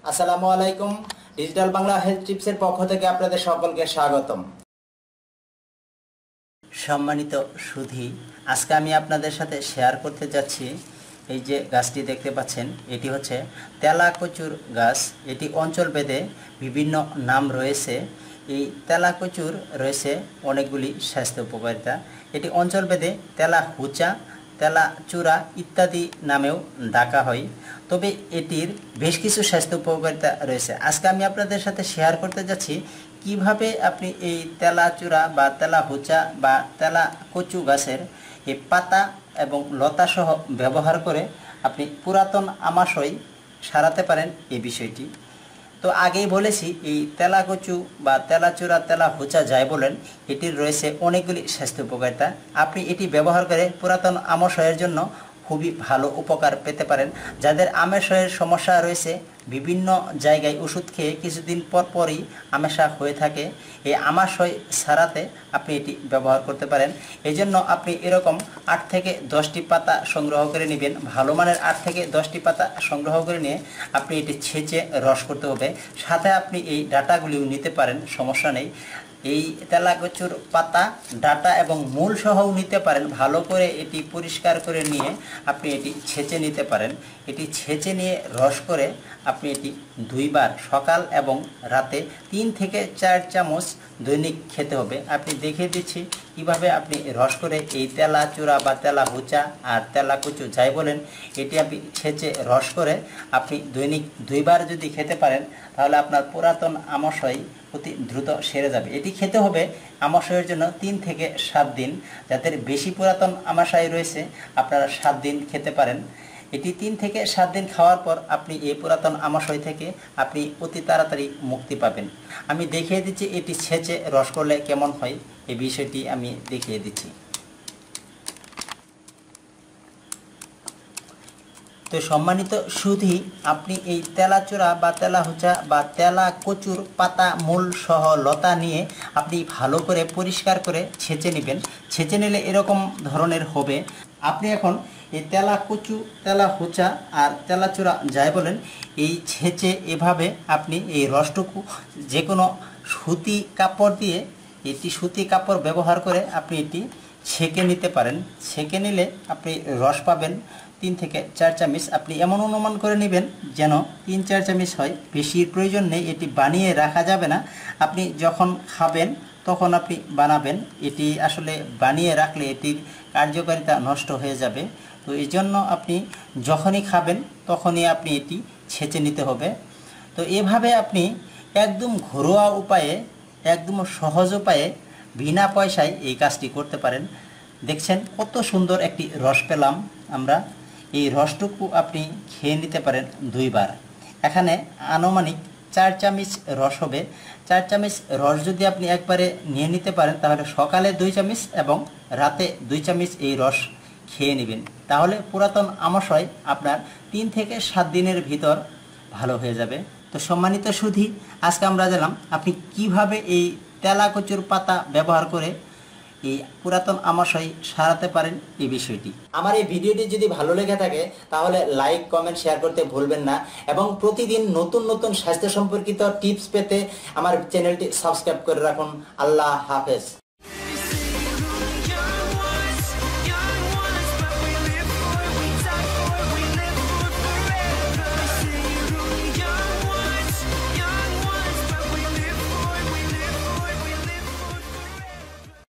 আসসালামু আলাইকুম। Digital Bangla health টিপসের পক্ষ থেকে আপনাদের সকলকে স্বাগতম। সম্মানিত সুধী, আজকে আমি আপনাদের সাথে শেয়ার করতে যাচ্ছি এই যে গাছটি দেখতে পাচ্ছেন, এটি হচ্ছে তেলাকচুর গাছ। এটি অঞ্চলভেদে বিভিন্ন নাম রয়েছে। এই তেলাকচুর রয়েছে অনেকগুলি স্বাস্থ্য উপকারিতা। এটি অঞ্চলভেদে তেলা হুচা, তেলা চূড়া ইত্যাদি নামেও ডাকা হয়। তবে এটির বেশ কিছু স্বাস্থ্য উপকারিতা রয়েছে। আজকে আমি আপনাদের সাথে শেয়ার করতে যাচ্ছি কিভাবে আপনি এই তেলা চূড়া বা তেলা হুচা বা তেলা কচু গাছের এই পাতা এবং লতা সহ ব্যবহার করে আপনি পুরাতন আমাশয় সারাতে পারেন এই বিষয়টি। তো আগেই বলেছি, এই তেলা কচু বা তেলা চূড়া তেলা হুচা যাই বলেন, এটির রয়েছে অনেকগুলি স্বাস্থ্য উপকারিতা। আপনি এটি ব্যবহার করে পুরাতন আমাশয়ের জন্য খুবই ভালো উপকার পেতে পারেন। যাদের আমাশয়ের সমস্যা রয়েছে, বিভিন্ন জায়গায় ওষুধ খেয়ে কিছুদিন পরই আমাশা হয়ে থাকে, এই আমাশয় সারাতে আপনি এটি ব্যবহার করতে পারেন। এই জন্য আপনি এরকম 8 থেকে 10টি পাতা সংগ্রহ করে নেবেন। ভালো মানের 8 থেকে 10টি পাতা সংগ্রহ করে নিয়ে আপনি এটি ছেঁচে রস করতে হবে। সাথে আপনি এই ডাঁটাগুলিও নিতে পারেন, সমস্যা নেই। এই তেলাকচুর পাতা, ডাঁটা এবং মূল সহও নিতে পারেন। ভালো করে এটি পরিষ্কার করে নিয়ে আপনি এটি ছেঁচে নিতে পারেন। এটি ছেঁচে নিয়ে রস করে আপনি এটি 2 বার সকাল এবং রাতে 3 থেকে 4 চামচ দৈনিক খেতে হবে। আপনি দেখিয়ে দিচ্ছি কিভাবে আপনি রস করে এই তেলা চূড়া বা তেলা হুচা আর তেলা কচু যাই বলেন, এটি আপনি ছেঁচে রস করে আপনি দৈনিক 2 বার যদি খেতে পারেন, তাহলে আপনার পুরাতন আমাশয় অতি দ্রুত সেরে যাবে। এটি খেতে হবে আমাশয়ের জন্য 3 থেকে 7 দিন। যাদের বেশি পুরাতন আমাশয় রয়েছে, আপনারা 7 দিন খেতে পারেন। এটি 3 থেকে 7 দিন খাওয়ার পর আপনি এই পুরাতন আমাশয় থেকে আপনি অতি তাড়াতাড়ি মুক্তি পাবেন। আমি দেখিয়ে দিচ্ছি এটি ছেঁচে রস করলে কেমন হয়, এই বিষয়টি আমি দেখিয়ে দিচ্ছি। তো সম্মানিত সুধী, আপনি এই তেলাচূড়া বা তেলা হুচা বা তেলা কচুর পাতা মূল সহ লতা নিয়ে আপনি ভালো করে পরিষ্কার করে ছেঁচে নেবেন। ছেঁচে নিলে এরকম ধরনের হবে। আপনি এখন এই তেলা কচু, তেলা হুচা আর তেলাচূড়া যাই বলেন, এই ছেঁচে এভাবে আপনি এই রসটুকু যে কোনো সুতি কাপড় দিয়ে, এটি সুতি কাপড় ব্যবহার করে আপনি এটি ছেঁকে নিতে পারেন। ছেঁকে নিলে আপনি রস পাবেন 3 থেকে 4 চামচ। আপনি এমন অনুমান করে নেবেন যেন 3-4 চামচ হয়, বেশির প্রয়োজন নেই। এটি বানিয়ে রাখা যাবে না, আপনি যখন খাবেন তখন আপনি বানাবেন। এটি আসলে বানিয়ে রাখলে এটির কার্যকারিতা নষ্ট হয়ে যাবে। তো এই জন্য আপনি যখনই খাবেন তখনই আপনি এটি ছেঁচে নিতে হবে। তো এভাবে আপনি একদম ঘরোয়া উপায়ে, একদম সহজ উপায়ে, বিনা পয়সায় এই কাজটি করতে পারেন। দেখছেন কত সুন্দর একটি রস পেলাম আমরা। এই রসটুকু আপনি খেয়ে নিতে পারেন 2 বার। এখানে আনুমানিক 4 চামচ রস হবে। 4 চামচ রস যদি আপনি একবারে নিয়ে নিতে পারেন, তাহলে সকালে 2 চামচ এবং রাতে 2 চামচ এই রস খেয়ে নেবেন। তাহলে পুরাতন আমাশয় আপনার 3 থেকে 7 দিনের ভিতর ভালো হয়ে যাবে। তো সম্মানিত সুধী, আজকে আমরা জানলাম আপনি কিভাবে এই তেলা কচুর পাতা ব্যবহার করে এই পুরাতন আমাশয় সারাতে পারেন এই বিষয়টি। আমার এই ভিডিওটি যদি ভালো লেগে থাকে, তাহলে লাইক, কমেন্ট, শেয়ার করতে ভুলবেন না। এবং প্রতিদিন নতুন নতুন স্বাস্থ্য সম্পর্কিত টিপস পেতে আমার চ্যানেলটি সাবস্ক্রাইব করে রাখুন। আল্লাহ হাফেজ।